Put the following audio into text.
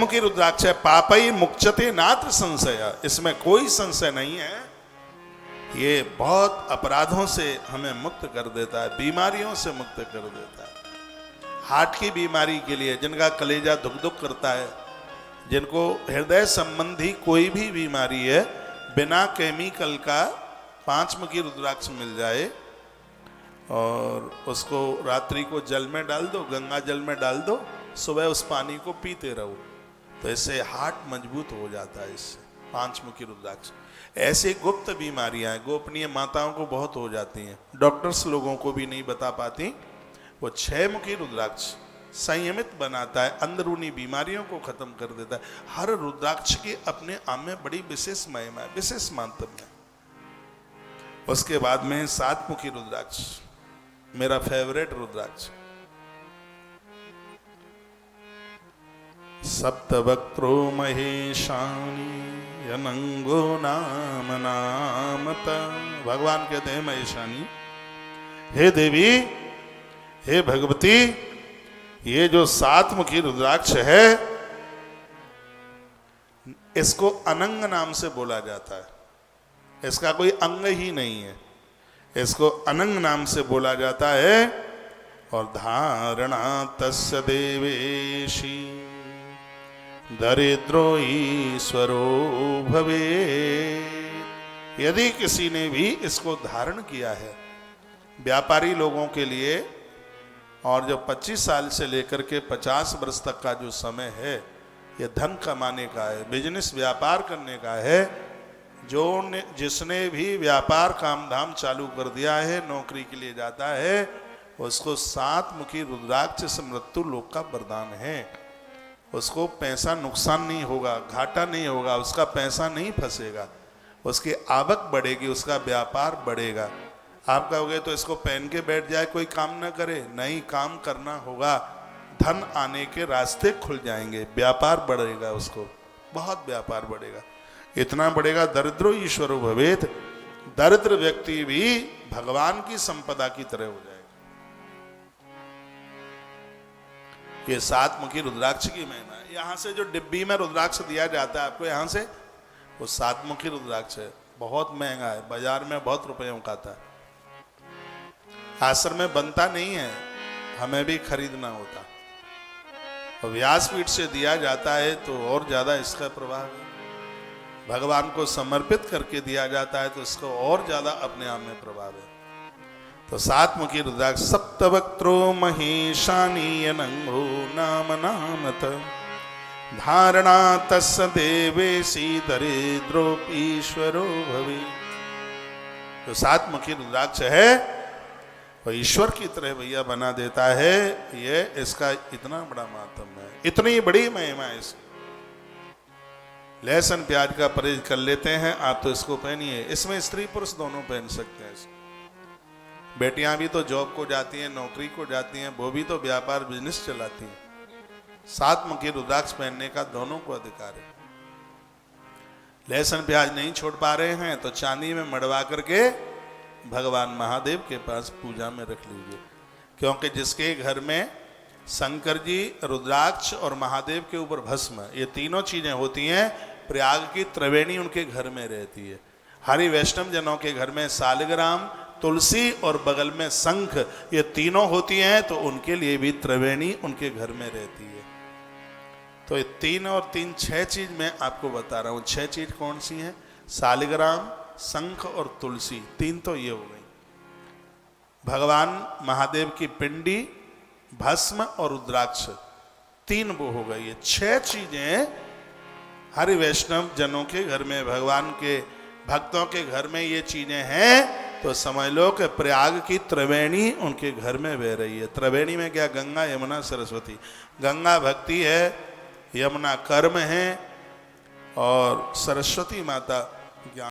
मुखी रुद्राक्ष है। पापई मुक्चते नात्र संशय, इसमें कोई संशय नहीं है। ये बहुत अपराधों से हमें मुक्त कर देता है, बीमारियों से मुक्त कर देता है। हार्ट की बीमारी के लिए, जिनका कलेजा धुक धुक करता है, जिनको हृदय संबंधी कोई भी बीमारी है, बिना केमिकल का 5 मुखी रुद्राक्ष मिल जाए और उसको रात्रि को जल में डाल दो, गंगा जल में डाल दो, सुबह उस पानी को पीते रहो, तो इससे हार्ट मजबूत हो जाता है। इससे 5 मुखी रुद्राक्ष। ऐसी गुप्त बीमारियां गोपनीय माताओं को बहुत हो जाती हैं, डॉक्टर्स लोगों को भी नहीं बता पाती। वो 6 मुखी रुद्राक्ष संयमित बनाता है, अंदरूनी बीमारियों को खत्म कर देता है। हर रुद्राक्ष की अपने आप में बड़ी विशेष महिमा है, विशेष महत्व है। उसके बाद में 7 मुखी रुद्राक्ष, मेरा फेवरेट रुद्राक्ष। सप्तवक्त्रो महेशानी यनंगो नाम नामत। भगवान कहते हैं महेशानी, हे देवी, हे भगवती, ये जो 7 मुखी रुद्राक्ष है, इसको अनंग नाम से बोला जाता है। इसका कोई अंग ही नहीं है, इसको अनंग नाम से बोला जाता है। और धारणा तस्य देवेशी दरिद्रो ईश्वरो भवे। यदि किसी ने भी इसको धारण किया है, व्यापारी लोगों के लिए, और जो 25 साल से लेकर के 50 वर्ष तक का जो समय है, ये धन कमाने का है, बिजनेस व्यापार करने का है। जिसने भी व्यापार काम धाम चालू कर दिया है, नौकरी के लिए जाता है, उसको 7 मुखी रुद्राक्ष से मृत्यु लोक का वरदान है। उसको पैसा नुकसान नहीं होगा, घाटा नहीं होगा, उसका पैसा नहीं फंसेगा, उसकी आवक बढ़ेगी, उसका व्यापार बढ़ेगा। आप कहोगे तो इसको पहन के बैठ जाए, कोई काम ना करे, नहीं, काम करना होगा, धन आने के रास्ते खुल जाएंगे, व्यापार बढ़ेगा, उसको बहुत व्यापार बढ़ेगा। इतना बढ़ेगा, दरिद्रो ईश्वरो भवेत, दरिद्र व्यक्ति भी भगवान की संपदा की तरह हो जाएगा। ये 7 मुखी रुद्राक्ष की महिमा है। यहां से जो डिब्बी में रुद्राक्ष दिया जाता है आपको, यहां से, वो 7 मुखी रुद्राक्ष है। बहुत महंगा है, बाजार में बहुत रुपयों का आता है, आश्रम में बनता नहीं है, हमें भी खरीदना होता। और व्यासपीठ से दिया जाता है तो और ज्यादा इसका प्रभाव है। भगवान को समर्पित करके दिया जाता है तो इसको और ज्यादा अपने आप में प्रभाव है। तो 7 मुखी रुद्राक्ष। सप्तवक्त्रो महेशानी अनंगो नाम नामत, धारणा तस्य देवेशी दरिद्रो ईश्वरो भवे। तो 7 मुखी रुद्राक्ष है, वो ईश्वर की तरह भैया बना देता है। ये इसका इतना बड़ा महत्व है, इतनी बड़ी महिमा है इसकी। लहसुन प्याज का परहेज कर लेते हैं आप, तो इसको पहनिए। इसमें स्त्री पुरुष दोनों पहन सकते हैं। बेटियां भी तो जॉब को जाती हैं, नौकरी को जाती हैं, वो भी तो व्यापार बिजनेस चलाती हैं। 7 मुखी रुद्राक्ष पहनने का दोनों को अधिकार है। लहसुन प्याज नहीं छोड़ पा रहे हैं तो चांदी में मड़वा करके भगवान महादेव के पास पूजा में रख लीजिए। क्योंकि जिसके घर में शंकर जी, रुद्राक्ष और महादेव के ऊपर भस्म, ये तीनों चीजें होती हैं, प्रयाग की त्रिवेणी उनके घर में रहती है। हरि वैष्णव जनों के घर में सालिग्राम, तुलसी और बगल में शंख, ये तीनों होती हैं, तो उनके लिए भी त्रिवेणी उनके घर में रहती है। तो ये 3 और 3 6 चीज मैं आपको बता रहा हूं। 6 चीज कौन सी हैं? सालिग्राम, शंख और तुलसी, 3 तो ये हो गई। भगवान महादेव की पिंडी, भस्म और रुद्राक्ष, 3 वो हो गई। ये 6 चीजें हरि वैष्णव जनों के घर में, भगवान के भक्तों के घर में ये चीजें हैं, तो समझ लो कि प्रयाग की त्रिवेणी उनके घर में बह रही है। त्रिवेणी में क्या? गंगा, यमुना, सरस्वती। गंगा भक्ति है, यमुना कर्म है और सरस्वती माता